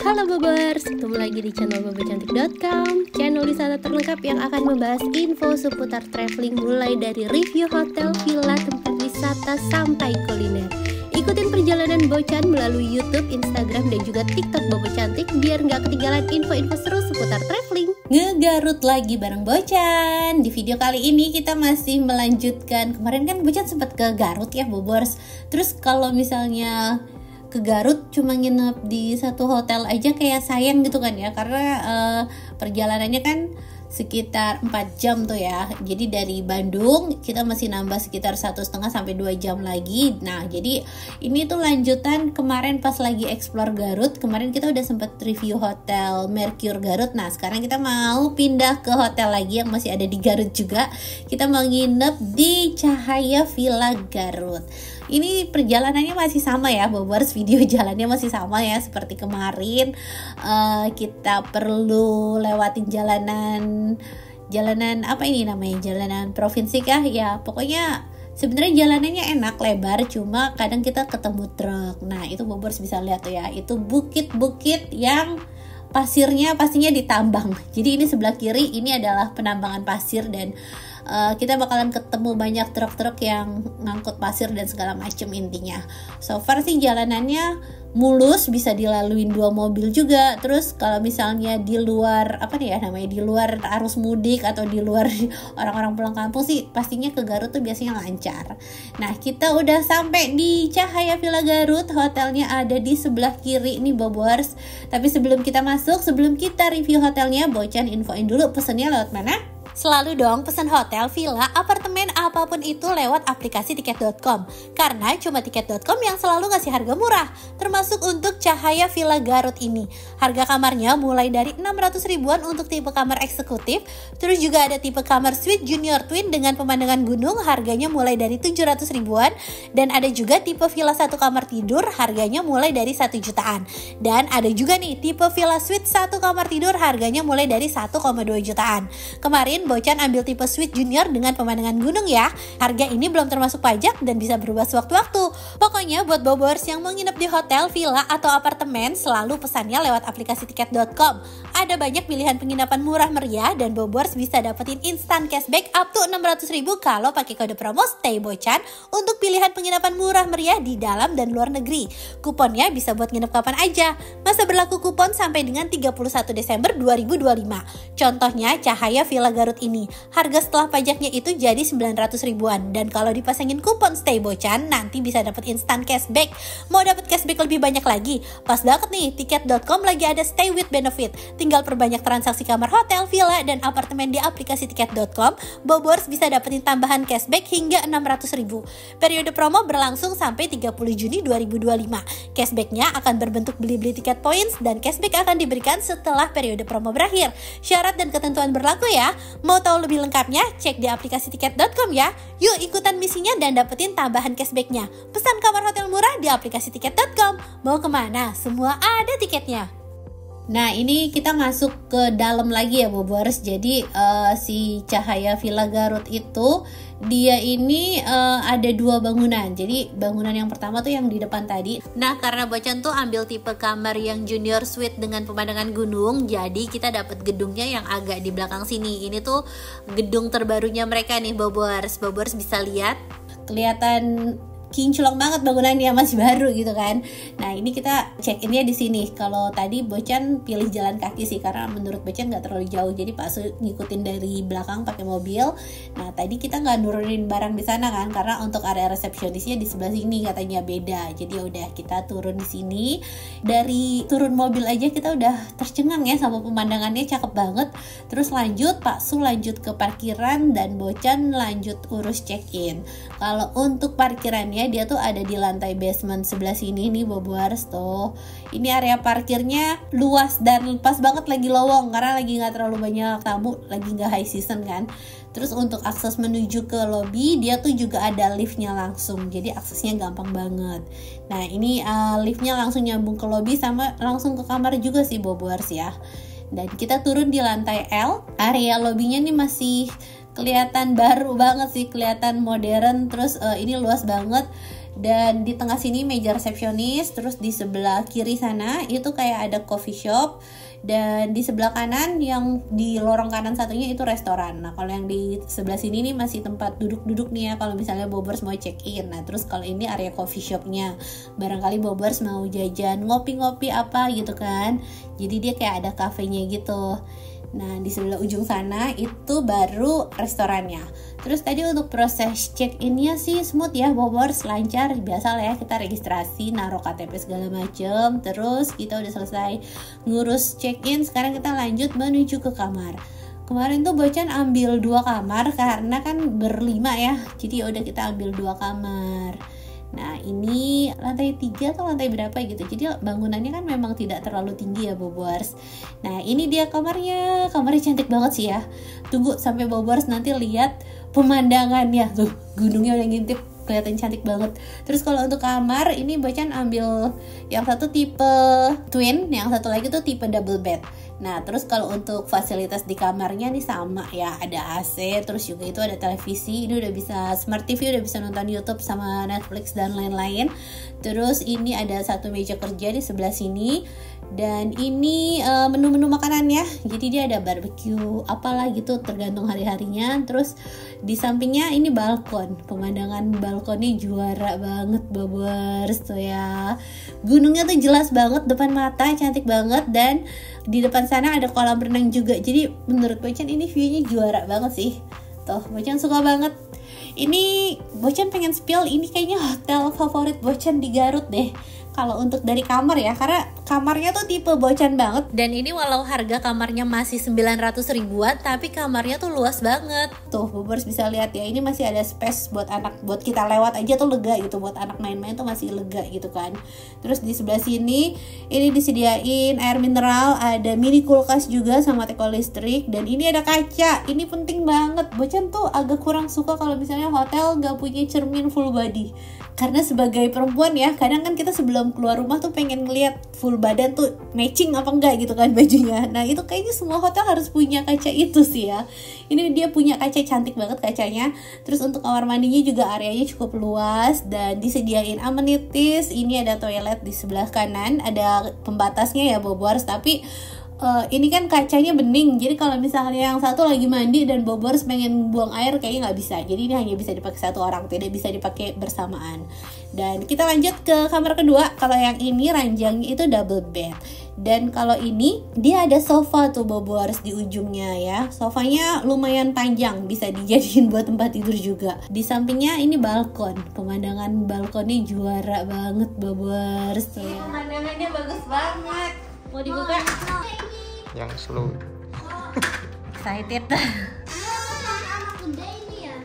Halo Bobers, ketemu lagi di channel bobocantik.com, channel wisata terlengkap yang akan membahas info seputar traveling mulai dari review hotel, villa, tempat wisata sampai kuliner. Ikutin perjalanan Bocan melalui YouTube, Instagram, dan juga TikTok Bobo Cantik biar nggak ketinggalan info-info seru seputar traveling. Ngegarut lagi bareng Bocan. Di video kali ini kita masih melanjutkan, kemarin kan Bocan sempat ke Garut ya Bobers. Terus kalau misalnya ke Garut cuma nginep di satu hotel aja kayak sayang gitu kan ya, karena perjalanannya kan sekitar 4 jam tuh ya. Jadi dari Bandung kita masih nambah sekitar 1,5 sampai 2 jam lagi. Nah jadi ini tuh lanjutan kemarin pas lagi explore Garut. Kemarin kita udah sempet review hotel Mercure Garut. Nah sekarang kita mau pindah ke hotel lagi yang masih ada di Garut juga. Kita mau nginep di Cahaya Villa Garut. Ini perjalanannya masih sama ya Bobers, video jalannya masih sama ya seperti kemarin. Kita perlu lewatin jalanan apa ini namanya, jalanan provinsi kah ya, pokoknya sebenarnya jalanannya enak, lebar, cuma kadang kita ketemu truk. Nah itu Bobers bisa lihat tuh ya, itu bukit-bukit yang pasirnya pastinya ditambang. Jadi ini sebelah kiri ini adalah penambangan pasir dan kita bakalan ketemu banyak truk-truk yang ngangkut pasir dan segala macem intinya. So far sih jalanannya mulus, bisa dilaluin 2 mobil juga. Terus kalau misalnya di luar di luar arus mudik atau di luar orang-orang pulang kampung sih pastinya ke Garut tuh biasanya lancar. Nah kita udah sampai di Cahaya Villa Garut, hotelnya ada di sebelah kiri nih Bobers. Tapi sebelum kita masuk, sebelum kita review hotelnya, Bocan infoin dulu pesennya lewat mana? Selalu dong pesan hotel, villa, apartemen, apapun itu lewat aplikasi tiket.com. Karena cuma tiket.com yang selalu ngasih harga murah. Termasuk untuk Cahaya Villa Garut ini. Harga kamarnya mulai dari 600 ribuan untuk tipe kamar eksekutif. Terus juga ada tipe kamar suite junior twin dengan pemandangan gunung, harganya mulai dari 700 ribuan. Dan ada juga tipe villa 1 kamar tidur, harganya mulai dari 1 jutaan. Dan ada juga nih tipe villa suite 1 kamar tidur, harganya mulai dari 1,2 jutaan. Kemarin Bocan ambil tipe suite junior dengan pemandangan gunung ya. Harga ini belum termasuk pajak dan bisa berubah sewaktu-waktu. Pokoknya buat Bobers yang mau nginep di hotel, villa, atau apartemen, selalu pesannya lewat aplikasi tiket.com. Ada banyak pilihan penginapan murah meriah dan Bobers bisa dapetin instant cashback up to 600 ribu kalau pakai kode promo Stay Bocan untuk pilihan penginapan murah meriah di dalam dan luar negeri. Kuponnya bisa buat nginep kapan aja. Masa berlaku kupon sampai dengan 31 Desember 2025. Contohnya Cahaya Villa Garut ini, harga setelah pajaknya itu jadi 900 ribuan, dan kalau dipasangin kupon Stay Bocan nanti bisa dapat instant cashback. Mau dapat cashback lebih banyak lagi? Pas banget nih, tiket.com lagi ada Stay with Benefit. Tinggal perbanyak transaksi kamar hotel, villa, dan apartemen di aplikasi tiket.com, Bobers bisa dapetin tambahan cashback hingga 600 ribu. Periode promo berlangsung sampai 30 Juni 2025. Cashbacknya akan berbentuk beli-beli tiket points dan cashback akan diberikan setelah periode promo berakhir. Syarat dan ketentuan berlaku ya. Mau tahu lebih lengkapnya? Cek di aplikasi tiket.com ya. Yuk ikutan misinya dan dapetin tambahan cashbacknya. Pesan kamar hotel murah di aplikasi tiket.com. Mau kemana? Semua ada tiketnya. Nah ini kita masuk ke dalam lagi ya Bobers. Jadi si Cahaya Villa Garut itu dia ini ada 2 bangunan. Jadi bangunan yang pertama tuh yang di depan tadi. Nah karena Bocan tuh ambil tipe kamar yang junior suite dengan pemandangan gunung, jadi kita dapat gedungnya yang agak di belakang sini. Ini tuh gedung terbarunya mereka nih Bobers. Bobers bisa lihat, kelihatan kinclong banget bangunannya, masih baru gitu kan. Nah ini kita check innya di sini. Kalau tadi Bocan pilih jalan kaki sih karena menurut Bocan nggak terlalu jauh, jadi Pak Su ngikutin dari belakang pakai mobil. Nah tadi kita nggak nurunin barang di sana kan, karena untuk area resepsionisnya di sebelah sini katanya beda. Jadi udah kita turun di sini. Dari turun mobil aja kita udah tercengang ya sama pemandangannya, cakep banget. Terus lanjut Pak Su lanjut ke parkiran dan Bocan lanjut urus check in. Kalau untuk parkirannya dia tuh ada di lantai basement sebelah sini nih Bobers tuh. Ini area parkirnya luas dan pas banget lagi lowong karena lagi nggak terlalu banyak tamu, lagi nggak high season kan. Terus untuk akses menuju ke lobby dia tuh juga ada liftnya langsung, jadi aksesnya gampang banget. Nah ini liftnya langsung nyambung ke lobby sama langsung ke kamar juga sih Bobers ya. Dan kita turun di lantai L. Area lobbynya nih masih kelihatan baru banget sih, kelihatan modern. Terus ini luas banget. Dan di tengah sini meja resepsionis, terus di sebelah kiri sana itu kayak ada coffee shop, dan di sebelah kanan yang di lorong kanan satunya itu restoran. Nah kalau yang di sebelah sini nih masih tempat duduk-duduk nih ya kalau misalnya Bobers mau check in. Nah terus kalau ini area coffee shopnya, barangkali Bobers mau jajan ngopi-ngopi apa gitu kan, jadi dia kayak ada kafenya gitu. Nah di sebelah ujung sana itu baru restorannya. Terus tadi untuk proses check-innya sih smooth ya Bobers, lancar, biasa lah ya, kita registrasi, naruh KTP segala macem. Terus kita udah selesai ngurus check-in, sekarang kita lanjut menuju ke kamar. Kemarin tuh Bocan ambil 2 kamar karena kan berlima ya, jadi udah kita ambil 2 kamar. Nah ini lantai 3 atau lantai berapa gitu, jadi bangunannya kan memang tidak terlalu tinggi ya Bobers. Nah ini dia kamarnya cantik banget sih ya. Tunggu sampai Bobers nanti lihat pemandangannya tuh, gunungnya udah ngintip, kelihatan cantik banget. Terus kalau untuk kamar ini Bocan ambil yang satu tipe twin, yang satu lagi tuh tipe double bed. Nah terus kalau untuk fasilitas di kamarnya nih sama ya, ada AC, terus juga itu ada televisi, ini udah bisa smart TV, udah bisa nonton YouTube sama Netflix dan lain-lain. Terus ini ada satu meja kerja di sebelah sini, dan ini menu-menu makanannya, jadi dia ada barbecue apalah gitu tergantung hari-harinya. Terus di sampingnya ini balkon, pemandangan balkonnya juara banget Bobers tuh ya, gunungnya tuh jelas banget depan mata, cantik banget. Dan di depan sana ada kolam renang juga, jadi menurut Bocan ini view-nya juara banget sih. Tuh Bocan suka banget. Ini Bocan pengen spill, ini kayaknya hotel favorit Bocan di Garut deh kalau untuk dari kamar ya, karena kamarnya tuh tipe Bocan banget. Dan ini walau harga kamarnya masih 900 ribuan, tapi kamarnya tuh luas banget. Tuh Bobers bisa lihat ya, ini masih ada space buat anak, buat kita lewat aja tuh lega gitu, buat anak main-main tuh masih lega gitu kan. Terus di sebelah sini ini disediain air mineral, ada mini kulkas juga sama teko listrik, dan ini ada kaca. Ini penting banget. Bocan tuh agak kurang suka kalau misalnya hotel gak punya cermin full body, karena sebagai perempuan ya, kadang kan kita sebelum keluar rumah tuh pengen ngeliat full badan tuh matching apa enggak gitu kan bajunya. Nah itu kayaknya semua hotel harus punya kaca itu sih ya. Ini dia punya kaca, cantik banget kacanya. Terus untuk kamar mandinya juga areanya cukup luas dan disediain amenities. Ini ada toilet di sebelah kanan, ada pembatasnya ya Bobors, tapi ini kan kacanya bening, jadi kalau misalnya yang satu lagi mandi dan Bobors pengen buang air kayaknya nggak bisa, jadi ini hanya bisa dipakai satu orang, tidak bisa dipakai bersamaan. Dan kita lanjut ke kamar kedua. Kalau yang ini ranjangnya itu double bed, dan kalau ini dia ada sofa tuh Bobors di ujungnya ya. Sofanya lumayan panjang, bisa dijadiin buat tempat tidur juga. Di sampingnya ini balkon, pemandangan balkonnya juara banget Bobors. Pemandangannya bagus banget. Mau dibuka? Yang slow. Excited. Anak muda ini ya.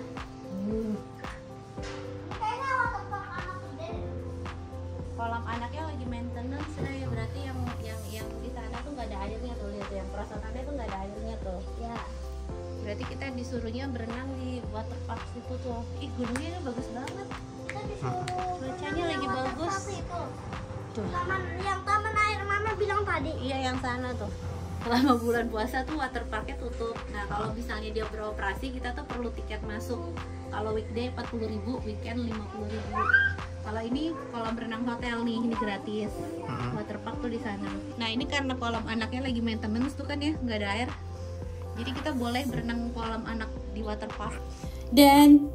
Kayaknya waterpark anak muda. Kolam anaknya lagi maintenance nah ya, berarti yang di sana tuh nggak ada airnya tuh, lihat yang perosotannya tuh nggak ada airnya tuh. Ya. Berarti kita disuruhnya berenang di waterpark situ tuh. Ih gunungnya bagus banget. Kita disuruh Cuacanya lagi bagus. Tuh. Taman air mama bilang tadi. Iya yang sana tuh. Selama bulan puasa tuh waterparknya tutup. Nah kalau misalnya dia beroperasi kita tuh perlu tiket masuk. Kalau weekday 40.000, weekend 50.000. Kalau ini kolam renang hotel nih, ini gratis. Waterpark tuh di sana. Nah ini karena kolam anaknya lagi maintenance tuh kan ya, nggak ada air. Jadi kita boleh berenang kolam anak di waterpark. Dan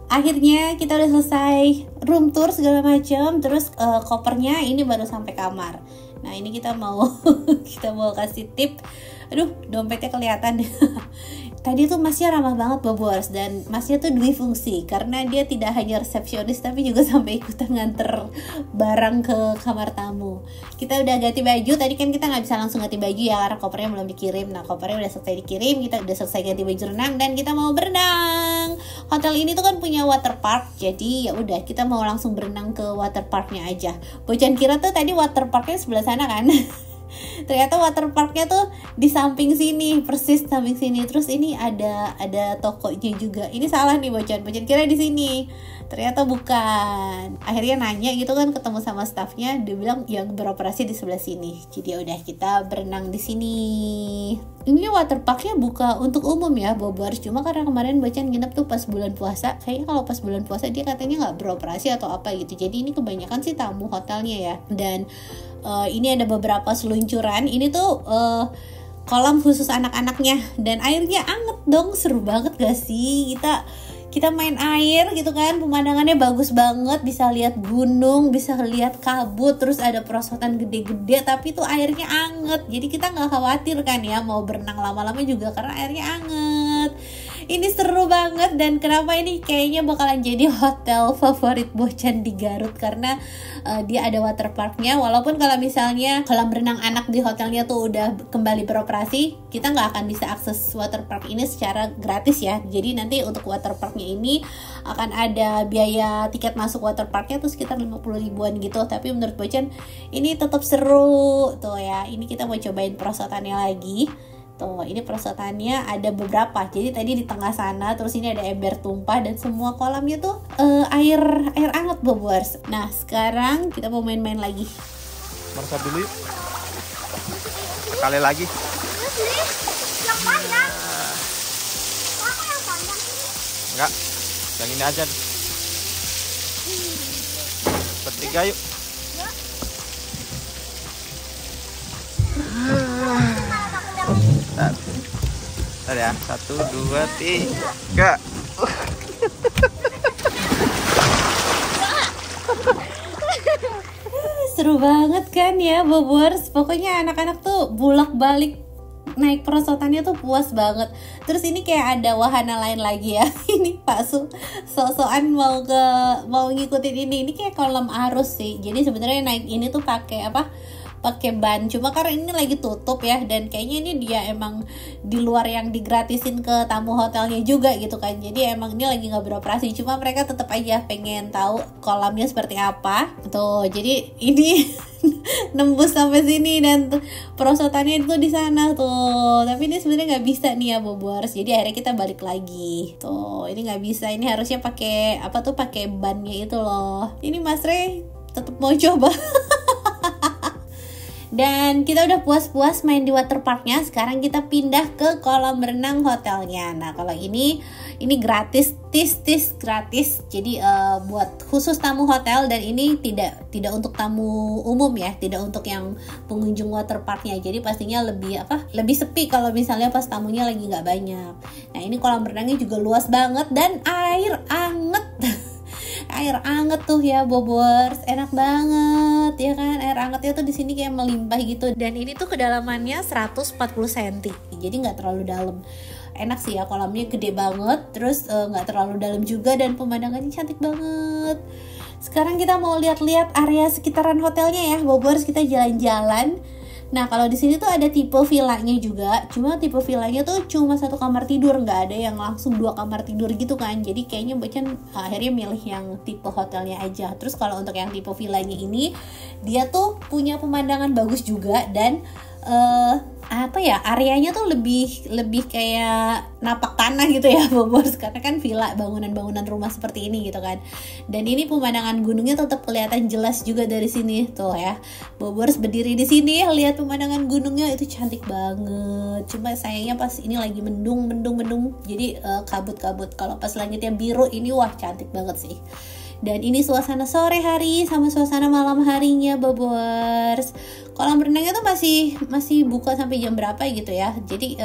akhirnya kita udah selesai room tour segala macam. Terus kopernya ini baru sampai kamar. Nah ini kita mau kasih tip. Aduh dompetnya kelihatan. Tadi tuh masnya ramah banget Bobors, dan masnya tuh dua fungsi, karena dia tidak hanya resepsionis tapi juga sampai ikutan nganter barang ke kamar tamu. Kita udah ganti baju, tadi kan kita nggak bisa langsung ganti baju ya karena kopernya belum dikirim. Nah kopernya udah selesai dikirim, kita udah selesai ganti baju renang dan kita mau berenang. Hotel ini tuh kan punya water park, jadi ya udah kita mau langsung berenang ke water parknya aja. Bocan kira tuh tadi water parknya sebelah sana kan. Ternyata waterparknya tuh di samping sini, persis samping sini. Terus ini ada tokonya juga. Ini salah nih Bocan kira di sini. Ternyata bukan. Akhirnya nanya gitu kan, ketemu sama staffnya, dia bilang yang beroperasi di sebelah sini. Jadi ya udah, kita berenang di sini. Ini waterparknya buka untuk umum ya, Bobers. Cuma karena kemarin Bacan nginep tuh pas bulan puasa, kayaknya kalau pas bulan puasa dia katanya nggak beroperasi atau apa gitu. Jadi ini kebanyakan sih tamu hotelnya ya. Dan ini ada beberapa seluncuran. Ini tuh kolam khusus anak-anaknya, dan airnya anget dong. Seru banget gak sih? Kita main air gitu kan, pemandangannya bagus banget, bisa lihat gunung, bisa lihat kabut, terus ada perosotan gede-gede, tapi tuh airnya anget. Jadi kita nggak khawatir kan ya mau berenang lama-lama juga karena airnya anget. Ini seru banget, dan kenapa ini kayaknya bakalan jadi hotel favorit Bocan di Garut karena dia ada waterparknya. Walaupun kalau misalnya kolam renang anak di hotelnya tuh udah kembali beroperasi, kita nggak akan bisa akses waterpark ini secara gratis ya. Jadi nanti untuk waterparknya ini akan ada biaya tiket masuk waterparknya tuh sekitar 50 ribuan gitu. Tapi menurut Bocan ini tetap seru tuh ya. Ini kita mau cobain perosotannya lagi. Tuh, ini perosotannya ada beberapa. Jadi tadi di tengah sana, terus ini ada ember tumpah, dan semua kolamnya tuh air hangat, Bobers. Nah, sekarang kita mau main-main lagi. Marsap dulu yuk. Sekali lagi. Yang panjang. Apa yang panjang? Enggak. Yang ini aja. Bertiga yuk. Tadi ya, 1, 2, 3. Seru banget kan ya, Bobers. Pokoknya anak-anak tuh bolak-balik naik perosotannya tuh puas banget. Terus ini kayak ada wahana lain lagi ya. Ini Pak Su sok-sokan mau ngikutin ini. Ini kayak kolam arus sih. Jadi sebenarnya naik ini tuh pakai ban, cuma karena ini lagi tutup ya, dan kayaknya ini dia emang di luar yang digratisin ke tamu hotelnya juga gitu kan. Jadi emang ini lagi nggak beroperasi, cuma mereka tetap aja pengen tahu kolamnya seperti apa tuh. Jadi ini nembus sampai sini, dan perosotannya itu di sana tuh. Tapi ini sebenarnya nggak bisa nih ya, Bobors. Jadi akhirnya kita balik lagi tuh. Ini nggak bisa, ini harusnya pakai pakai bannya itu loh. Ini Mas Rey tetap mau coba. Dan kita udah puas-puas main di waterparknya. Sekarang kita pindah ke kolam renang hotelnya. Nah, kalau ini gratis, gratis. Jadi buat khusus tamu hotel, dan ini tidak untuk tamu umum ya, tidak untuk yang pengunjung waterparknya. Jadi pastinya lebih sepi kalau misalnya pas tamunya lagi nggak banyak. Nah, ini kolam renangnya juga luas banget dan air anget. Air anget tuh ya, Bobors, enak banget ya kan. Air angetnya tuh di sini kayak melimpah gitu, dan ini tuh kedalamannya 140 cm, jadi nggak terlalu dalam. Enak sih ya, kolamnya gede banget, terus nggak terlalu dalam juga, dan pemandangannya cantik banget. Sekarang kita mau lihat-lihat area sekitaran hotelnya ya, Bobors. Kita jalan-jalan. Nah, kalau di sini tuh ada tipe villanya juga. Cuma tipe villanya tuh cuma 1 kamar tidur, nggak ada yang langsung 2 kamar tidur gitu kan. Jadi kayaknya Bocan akhirnya milih yang tipe hotelnya aja. Terus kalau untuk yang tipe villanya ini, dia tuh punya pemandangan bagus juga, dan areanya tuh lebih kayak napak tanah gitu ya, Bobors, karena kan villa, bangunan rumah seperti ini gitu kan. Dan ini pemandangan gunungnya tetap kelihatan jelas juga dari sini tuh ya. Bobors berdiri di sini lihat pemandangan gunungnya, itu cantik banget. Cuma sayangnya pas ini lagi mendung, jadi kabut-kabut. Kalau pas langitnya biru ini wah cantik banget sih. Dan ini suasana sore hari sama suasana malam harinya, Bobors. Kolam renangnya tuh masih buka sampai jam berapa gitu ya. Jadi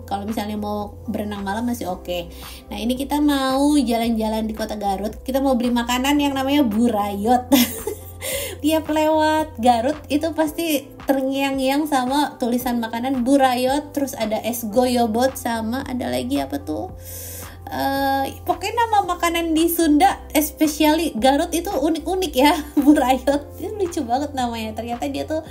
kalau misalnya mau berenang malam masih oke. Nah, ini kita mau jalan-jalan di Kota Garut. Kita mau beli makanan yang namanya burayot. Tiap lewat Garut itu pasti terngiang-ngiang sama tulisan makanan burayot. Terus ada es goyobot, sama ada lagi apa tuh, pokoknya nama makanan di Sunda, especially Garut itu unik-unik ya. Burayot itu lucu banget namanya. Ternyata dia tuh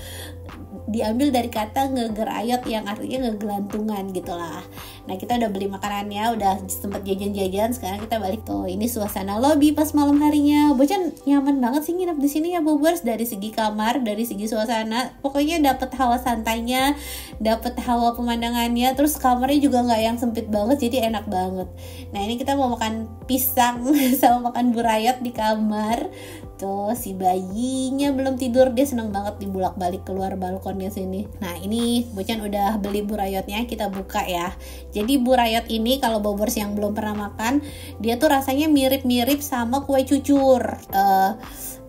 diambil dari kata ngegerayot yang artinya ngegelantungan gitulah. Nah kita udah beli makanannya, udah sempet jajan-jajan. Sekarang kita balik tuh. Ini suasana lobby pas malam harinya. Bocan nyaman banget sih nginep di sini ya Bobers. Dari segi kamar, dari segi suasana, pokoknya dapet hawa santainya, dapet hawa pemandangannya. Terus kamarnya juga nggak yang sempit banget, jadi enak banget. Nah ini kita mau makan pisang sama makan burayot di kamar. Tuh si bayinya belum tidur, dia seneng banget dibulak-balik keluar balkonnya sini. Nah ini Bocan udah beli burayotnya, kita buka ya. Jadi burayot ini kalau Bobers yang belum pernah makan, dia tuh rasanya mirip-mirip sama kue cucur.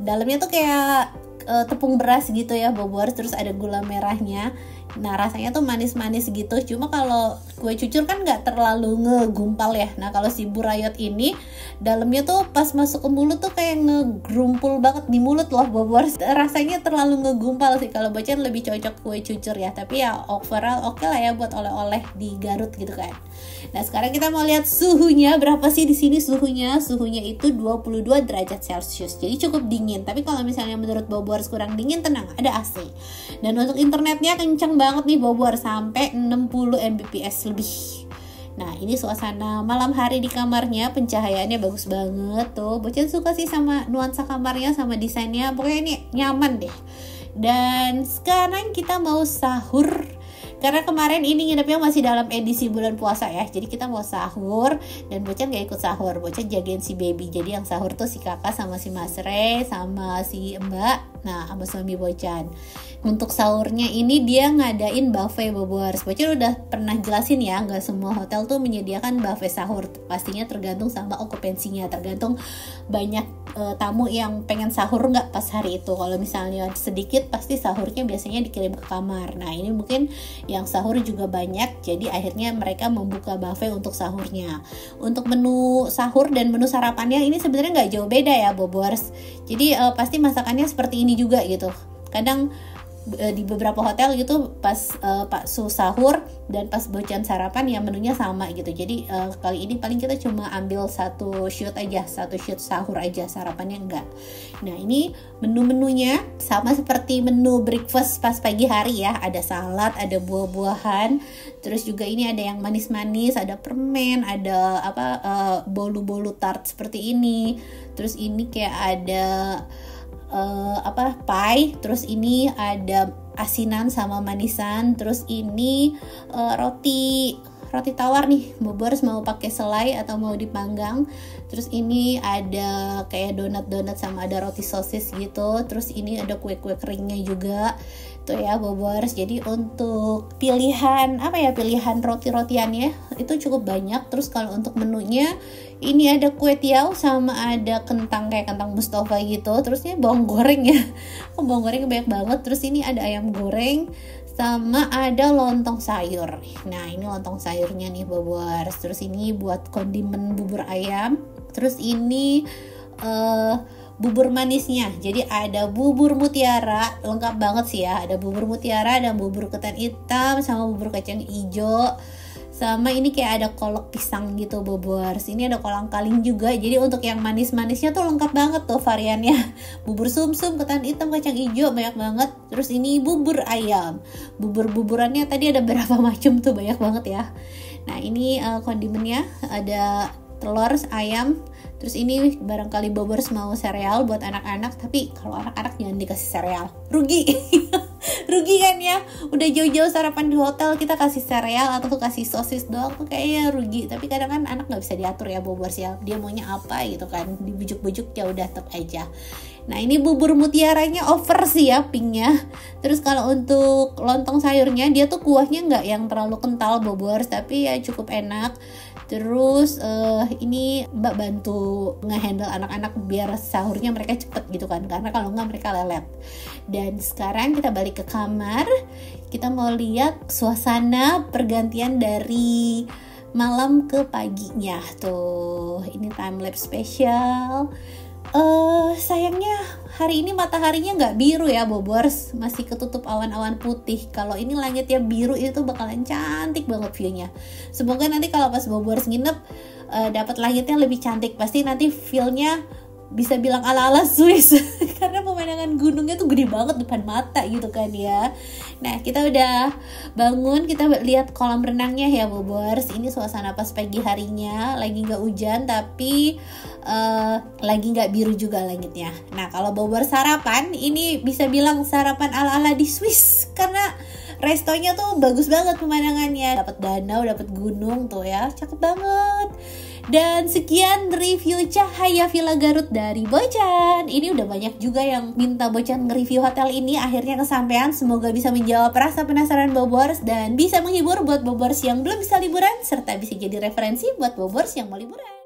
Dalamnya tuh kayak tepung beras gitu ya Bobers, terus ada gula merahnya. Nah rasanya tuh manis-manis gitu. Cuma kalau kue cucur kan nggak terlalu ngegumpal ya. Nah kalau si burayot ini dalamnya tuh pas masuk ke mulut tuh kayak ngegrumpul banget di mulut loh Bobors. Rasanya terlalu ngegumpal sih. Kalau Bocan lebih cocok kue cucur ya. Tapi ya overall oke lah ya buat oleh-oleh di Garut gitu kan. Nah sekarang kita mau lihat suhunya berapa sih di sini suhunya. Suhunya itu 22 derajat Celcius. Jadi cukup dingin. Tapi kalau misalnya menurut Bobors kurang dingin, tenang, ada AC. Dan untuk internetnya kenceng banget nih Bobors, sampai 60 Mbps lebih. Nah ini suasana malam hari di kamarnya, pencahayaannya bagus banget tuh. Bocan suka sih sama nuansa kamarnya, sama desainnya, pokoknya ini nyaman deh. Dan sekarang kita mau sahur. Karena kemarin ini nginepnya masih dalam edisi bulan puasa ya. Jadi kita mau sahur dan Bocan gak ikut sahur. Bocan jagain si baby. Jadi yang sahur tuh si kakak sama si Mas Re sama si Mbak. Nah sama suami Bocan. Untuk sahurnya ini dia ngadain buffet Bobors. Bocan udah pernah jelasin ya, gak semua hotel tuh menyediakan buffet sahur. Pastinya tergantung sama okupansinya, tergantung banyak tamu yang pengen sahur gak pas hari itu. Kalau misalnya sedikit pasti sahurnya biasanya dikirim ke kamar. Nah ini mungkin yang sahur juga banyak, jadi akhirnya mereka membuka buffet untuk sahurnya. Untuk menu sahur dan menu sarapannya ini sebenarnya nggak jauh beda ya Bobors. Jadi pasti masakannya seperti ini juga gitu. Kadang di beberapa hotel gitu pas Pak Su sahur dan pas Bocan sarapan ya menunya sama gitu. Jadi kali ini paling kita cuma ambil satu shoot aja, satu shoot sahur aja, sarapannya enggak. Nah ini menu-menunya sama seperti menu breakfast pas pagi hari ya. Ada salad, ada buah-buahan, terus juga ini ada yang manis-manis, ada permen, ada bolu-bolu tart seperti ini. Terus ini kayak ada pie, terus ini ada asinan sama manisan, terus ini roti tawar nih Bobors, mau pakai selai atau mau dipanggang. Terus ini ada kayak donat sama ada roti sosis gitu. Terus ini ada kue-kue keringnya juga tuh ya Bobors. Jadi untuk pilihan pilihan roti-rotiannya itu cukup banyak. Terus kalau untuk menunya ini ada kue tiaw sama ada kentang kayak kentang Mustafa gitu. Terusnya bawang goreng ya. Bawang goreng banyak banget. Terus ini ada ayam goreng sama ada lontong sayur. Nah ini lontong sayurnya nih Bobors. Terus ini buat kondimen bubur ayam. Terus ini bubur manisnya. Jadi ada bubur mutiara, lengkap banget sih ya. Ada bubur mutiara, ada bubur ketan hitam sama bubur kacang hijau. Sama ini kayak ada kolak pisang gitu Bobors. Ini ada kolang kaling juga. Jadi untuk yang manis-manisnya tuh lengkap banget tuh variannya. Bubur sumsum, ketan hitam, kacang hijau, banyak banget. Terus ini bubur ayam. Bubur-buburannya tadi ada berapa macam tuh, banyak banget ya. Nah ini kondimennya ada telur, ayam. Terus ini barangkali Bobors mau sereal buat anak-anak. Tapi kalau anak-anak jangan dikasih sereal, rugi. Rugi kan ya, udah jauh-jauh sarapan di hotel kita kasih sereal atau tuh kasih sosis doang tuh kayaknya rugi. Tapi kadang kan anak gak bisa diatur ya Bobors ya, dia maunya apa gitu kan, dibujuk-bujuk ya udah tetap aja. Nah ini bubur mutiaranya over sih ya pinknya. Terus kalau untuk lontong sayurnya dia tuh kuahnya nggak yang terlalu kental Bobors, tapi ya cukup enak. Terus ini Mbak bantu ngehandle anak-anak biar sahurnya mereka cepet gitu kan, karena kalau nggak mereka lelet. Dan sekarang kita balik ke kamar, kita mau lihat suasana pergantian dari malam ke paginya tuh. Ini time lapse spesial. Sayangnya hari ini mataharinya nggak biru ya Bobors, masih ketutup awan-awan putih. Kalau ini langitnya biru itu bakalan cantik banget viewnya. Semoga nanti kalau pas Bobors nginep dapat langitnya lebih cantik. Pasti nanti feelnya bisa bilang ala-ala Swiss karena pemandangan gunungnya tuh gede banget depan mata gitu kan ya. Nah kita udah bangun, kita lihat kolam renangnya ya Bobors. Ini suasana pas pagi harinya, lagi nggak hujan tapi lagi nggak biru juga langitnya. Nah kalau Bobors sarapan, ini bisa bilang sarapan ala-ala di Swiss karena restonya tuh bagus banget pemandangannya, dapat danau, dapat gunung tuh ya, cakep banget. Dan sekian review Cahaya Villa Garut dari Bocan. Ini udah banyak juga yang minta Bocan nge-review hotel ini, akhirnya kesampaian. Semoga bisa menjawab rasa penasaran Bobors dan bisa menghibur buat Bobors yang belum bisa liburan, serta bisa jadi referensi buat Bobors yang mau liburan.